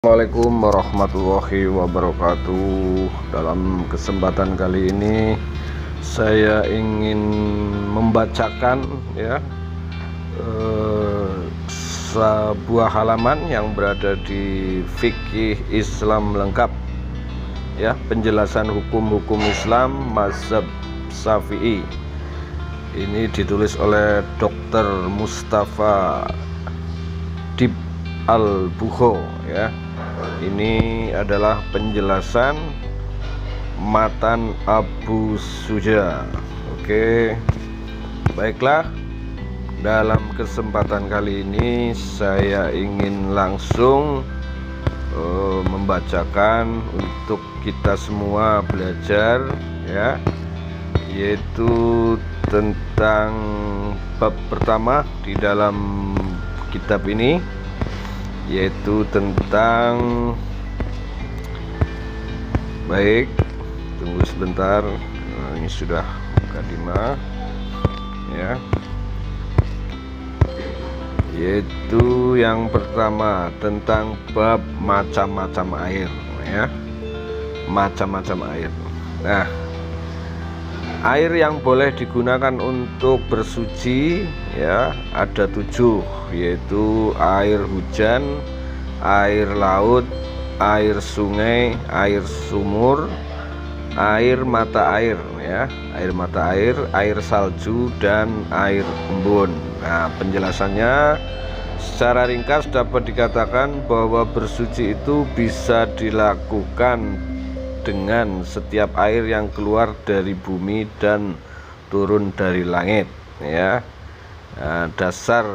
Assalamualaikum warahmatullahi wabarakatuh. Dalam kesempatan kali ini saya ingin membacakan sebuah halaman yang berada di Fikih Islam Lengkap, penjelasan hukum-hukum Islam mazhab Syafi'i. Ini ditulis oleh Dr. Mustafa Dib Al-Bukho. Ini adalah penjelasan matan Abu Suja. Oke, baiklah. Dalam kesempatan kali ini saya ingin langsung membacakan untuk kita semua belajar, yaitu tentang bab pertama di dalam kitab ini, yaitu tentang tunggu sebentar. Ini sudah mukadimah, yaitu yang pertama tentang bab macam-macam air, macam-macam air. Nah, air yang boleh digunakan untuk bersuci ada 7, yaitu air hujan, air laut, air sungai, air sumur, air mata air, air mata air, air salju, dan air embun. Nah, penjelasannya secara ringkas dapat dikatakan bahwa bersuci itu bisa dilakukan dengan setiap air yang keluar dari bumi dan turun dari langit, Nah, dasar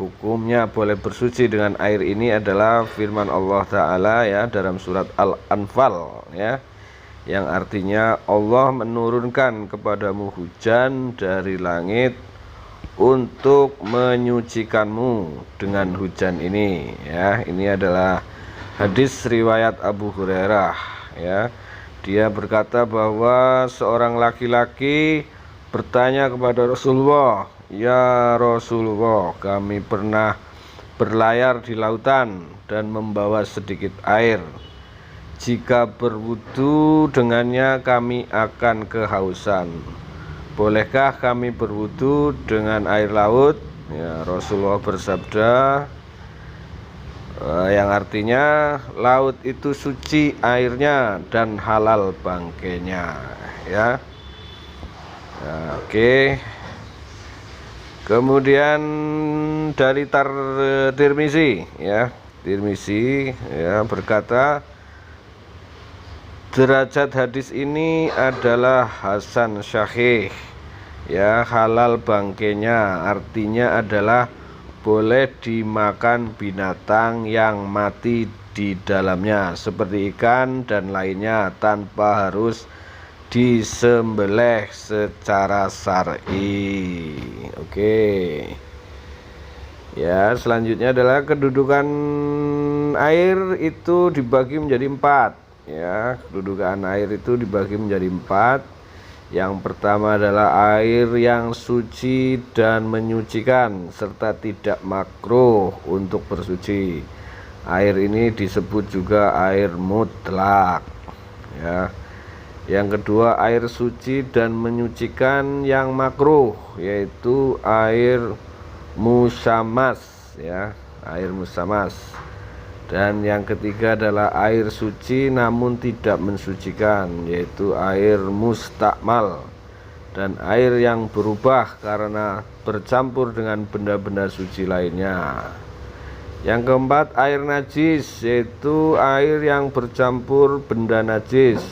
hukumnya boleh bersuci dengan air ini adalah firman Allah Ta'ala dalam surat Al-Anfal, yang artinya Allah menurunkan kepadamu hujan dari langit untuk menyucikanmu dengan hujan ini. Ini adalah hadis riwayat Abu Hurairah. Dia berkata bahwa seorang laki-laki bertanya kepada Rasulullah, "Ya Rasulullah, kami pernah berlayar di lautan dan membawa sedikit air. Jika berwudu dengannya kami akan kehausan. Bolehkah kami berwudu dengan air laut?" Rasulullah bersabda, yang artinya laut itu suci airnya dan halal bangkainya, Oke. Kemudian dari Tirmizi, Tirmizi berkata, derajat hadis ini adalah hasan syahih, halal bangkainya artinya adalah boleh dimakan binatang yang mati di dalamnya seperti ikan dan lainnya tanpa harus disembelih secara syar'i. Oke. Selanjutnya adalah kedudukan air itu dibagi menjadi 4. Kedudukan air itu dibagi menjadi 4. Yang pertama adalah air yang suci dan menyucikan serta tidak makruh untuk bersuci. Air ini disebut juga air mutlak. Yang kedua, air suci dan menyucikan yang makruh, yaitu air musamas, air musamas. Dan yang ketiga adalah air suci namun tidak mensucikan, yaitu air mustakmal, dan air yang berubah karena bercampur dengan benda-benda suci lainnya. Yang keempat, air najis, yaitu air yang bercampur benda najis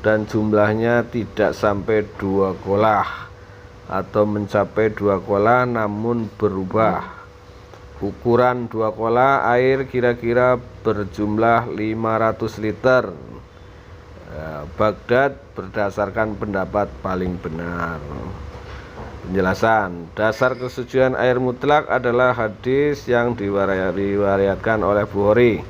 dan jumlahnya tidak sampai 2 kolah atau mencapai 2 kolah namun berubah. Ukuran 2 kolah air kira-kira berjumlah 500 liter. Baghdad berdasarkan pendapat paling benar. Penjelasan dasar kesucian air mutlak adalah hadis yang diriwayatkan oleh Bukhari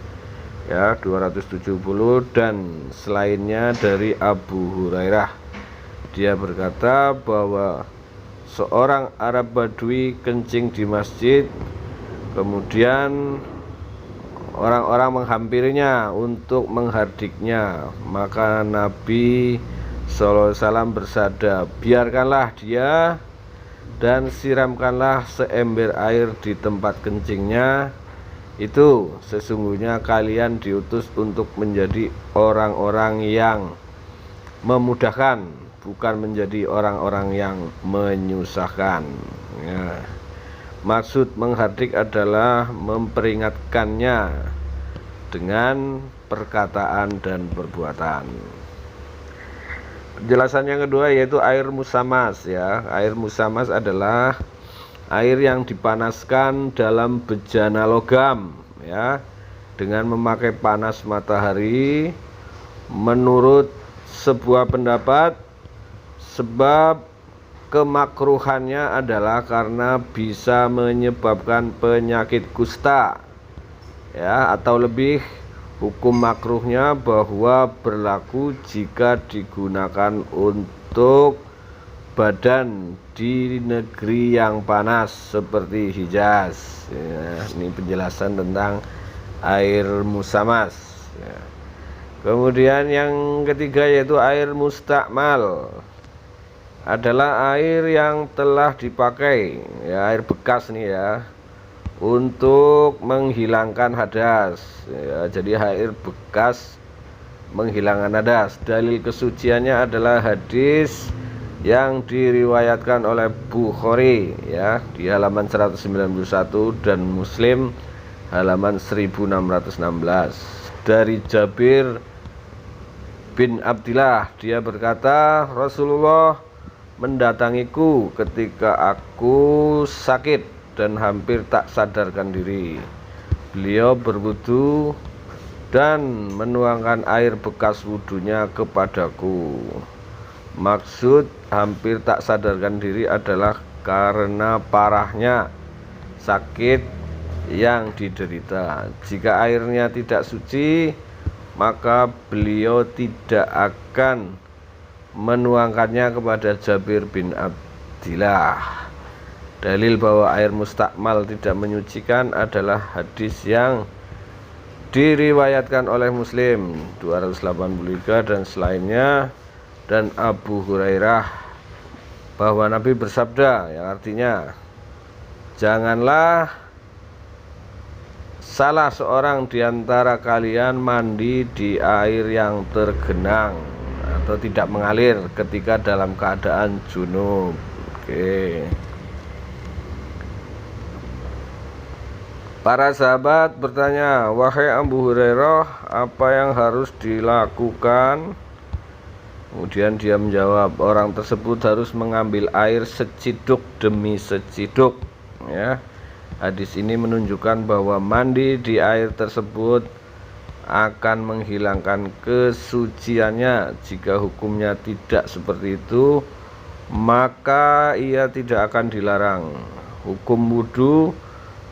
270 dan selainnya dari Abu Hurairah. Dia berkata bahwa seorang Arab Badui kencing di masjid, kemudian orang-orang menghampirinya untuk menghardiknya. Maka Nabi SAW bersabda, biarkanlah dia dan siramkanlah seember air di tempat kencingnya. Itu sesungguhnya kalian diutus untuk menjadi orang-orang yang memudahkan, bukan menjadi orang-orang yang menyusahkan. Ya. Maksud menghardik adalah memperingatkannya dengan perkataan dan perbuatan. Penjelasan yang kedua yaitu air musamas, ya. Air musamas adalah air yang dipanaskan dalam bejana logam, ya, dengan memakai panas matahari. Menurut sebuah pendapat, sebab kemakruhannya adalah karena bisa menyebabkan penyakit kusta, ya, atau lebih hukum makruhnya bahwa berlaku jika digunakan untuk badan di negeri yang panas seperti Hijaz, ya. Ini penjelasan tentang air musamas, ya. Kemudian yang ketiga yaitu air mustakmal, adalah air yang telah dipakai, ya, air bekas nih, ya, untuk menghilangkan hadas, ya. Jadi air bekas menghilangkan hadas. Dalil kesuciannya adalah hadis yang diriwayatkan oleh Bukhari, ya, di halaman 191 dan Muslim halaman 1616 dari Jabir bin Abdillah. Dia berkata, Rasulullah mendatangiku ketika aku sakit dan hampir tak sadarkan diri. Beliau berwudu dan menuangkan air bekas wudunya kepadaku. Maksud hampir tak sadarkan diri adalah karena parahnya sakit yang diderita. Jika airnya tidak suci, maka beliau tidak akan menuangkannya kepada Jabir bin Abdillah. Dalil bahwa air mustakmal tidak menyucikan adalah hadis yang diriwayatkan oleh Muslim 283 dan selainnya, dan Abu Hurairah, bahwa Nabi bersabda, yang artinya, janganlah salah seorang di antara kalian mandi di air yang tergenang atau tidak mengalir ketika dalam keadaan junub. Oke. Para sahabat bertanya, wahai Abu Hurairah, apa yang harus dilakukan? Kemudian dia menjawab, orang tersebut harus mengambil air seciduk demi seciduk, ya. Hadis ini menunjukkan bahwa mandi di air tersebut akan menghilangkan kesuciannya. Jika hukumnya tidak seperti itu, maka ia tidak akan dilarang. Hukum wudu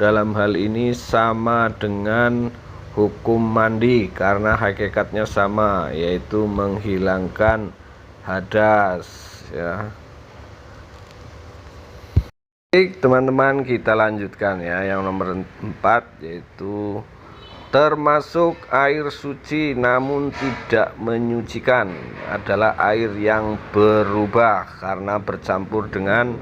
dalam hal ini sama dengan hukum mandi karena hakikatnya sama, yaitu menghilangkan hadas, ya. Baik teman-teman, kita lanjutkan, ya, yang nomor 4 yaitu termasuk air suci namun tidak menyucikan adalah air yang berubah karena bercampur dengan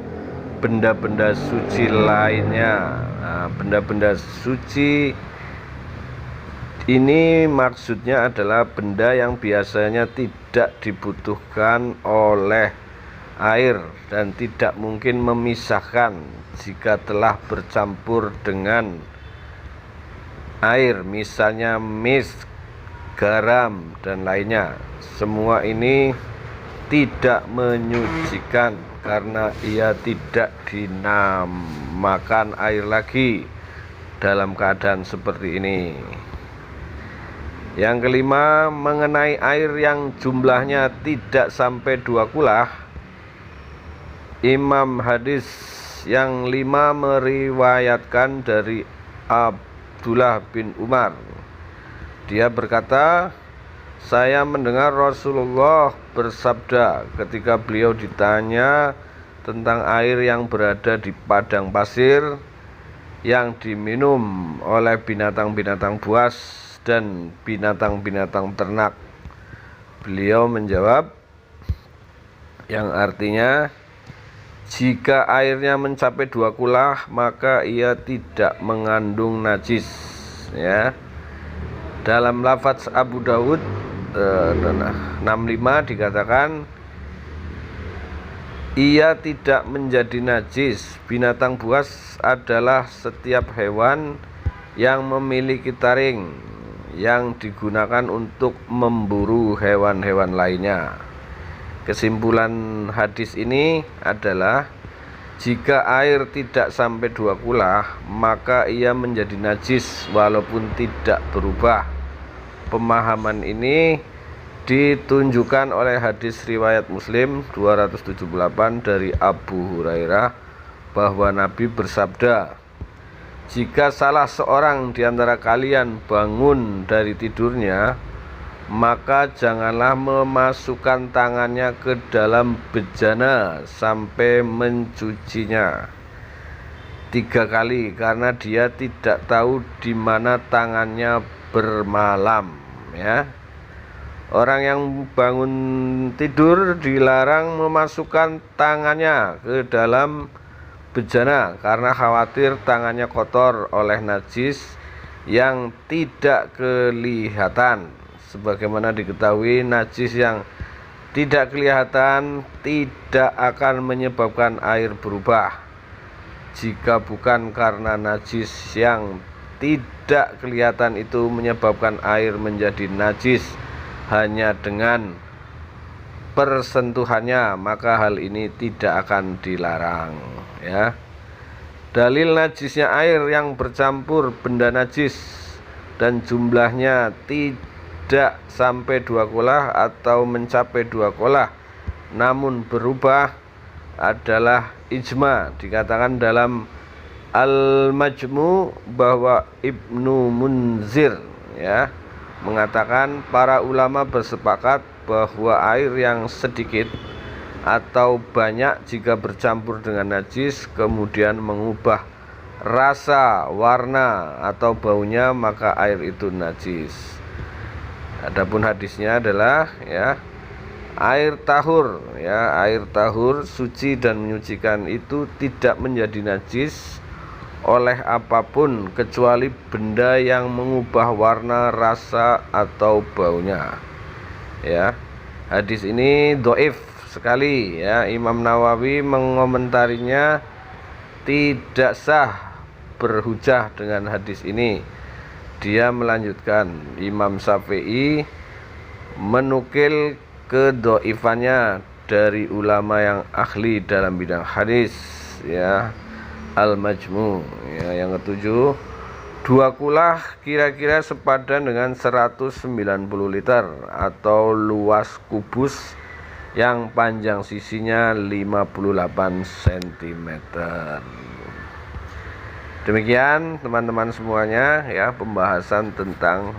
benda-benda suci lainnya. Nah, benda-benda suci ini maksudnya adalah benda yang biasanya tidak dibutuhkan oleh air dan tidak mungkin memisahkan jika telah bercampur dengan air, misalnya mis, garam, dan lainnya. Semua ini tidak menyucikan karena ia tidak dinamakan air lagi dalam keadaan seperti ini. Yang kelima, mengenai air yang jumlahnya tidak sampai 2 kulah, Imam hadis yang 5 meriwayatkan dari Abdullah bin Umar. Dia berkata, saya mendengar Rasulullah bersabda ketika beliau ditanya tentang air yang berada di padang pasir, yang diminum oleh binatang-binatang buas dan binatang-binatang ternak? Beliau menjawab, yang artinya, jika airnya mencapai 2 kulah maka ia tidak mengandung najis, ya. Dalam lafaz Abu Dawud 65 dikatakan, ia tidak menjadi najis. Binatang buas adalah setiap hewan yang memiliki taring yang digunakan untuk memburu hewan-hewan lainnya. Kesimpulan hadis ini adalah, jika air tidak sampai 2 kulah maka ia menjadi najis walaupun tidak berubah. Pemahaman ini ditunjukkan oleh hadis riwayat Muslim 278 dari Abu Hurairah bahwa Nabi bersabda, jika salah seorang di antara kalian bangun dari tidurnya, maka janganlah memasukkan tangannya ke dalam bejana sampai mencucinya 3 kali, karena dia tidak tahu di mana tangannya bermalam, ya. Orang yang bangun tidur dilarang memasukkan tangannya ke dalam bejana karena khawatir tangannya kotor oleh najis yang tidak kelihatan. Sebagaimana diketahui, najis yang tidak kelihatan tidak akan menyebabkan air berubah. Jika bukan karena najis yang tidak kelihatan itu menyebabkan air menjadi najis hanya dengan persentuhannya, maka hal ini tidak akan dilarang, ya. Dalil najisnya air yang bercampur benda najis dan jumlahnya tidak sampai 2 kolah atau mencapai 2 kolah namun berubah adalah ijma. Dikatakan dalam Al-Majmu bahwa Ibnu Munzir, ya, mengatakan para ulama bersepakat bahwa air yang sedikit atau banyak jika bercampur dengan najis kemudian mengubah rasa, warna atau baunya, maka air itu najis. Adapun hadisnya adalah, ya, air tahur, ya, air tahur suci dan menyucikan itu tidak menjadi najis oleh apapun kecuali benda yang mengubah warna, rasa atau baunya, ya. Hadis ini dhaif sekali, ya. Imam Nawawi mengomentarinya tidak sah berhujah dengan hadis ini. Dia melanjutkan, Imam Syafi'i menukil kedhaifannya dari ulama yang ahli dalam bidang hadis, ya. Al-Majmu, ya. Yang ketujuh, 2 kulah kira-kira sepadan dengan 190 liter atau luas kubus yang panjang sisinya 58 cm. Demikian teman-teman semuanya, ya, pembahasan tentang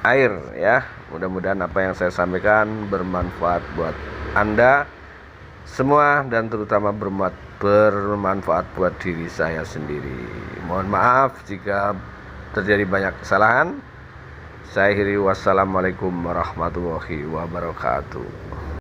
air, ya. Mudah-mudahan apa yang saya sampaikan bermanfaat buat Anda semua dan terutama bermanfaat buat diri saya sendiri. Mohon maaf jika terjadi banyak kesalahan. Saya akhiri, wassalamualaikum warahmatullahi wabarakatuh.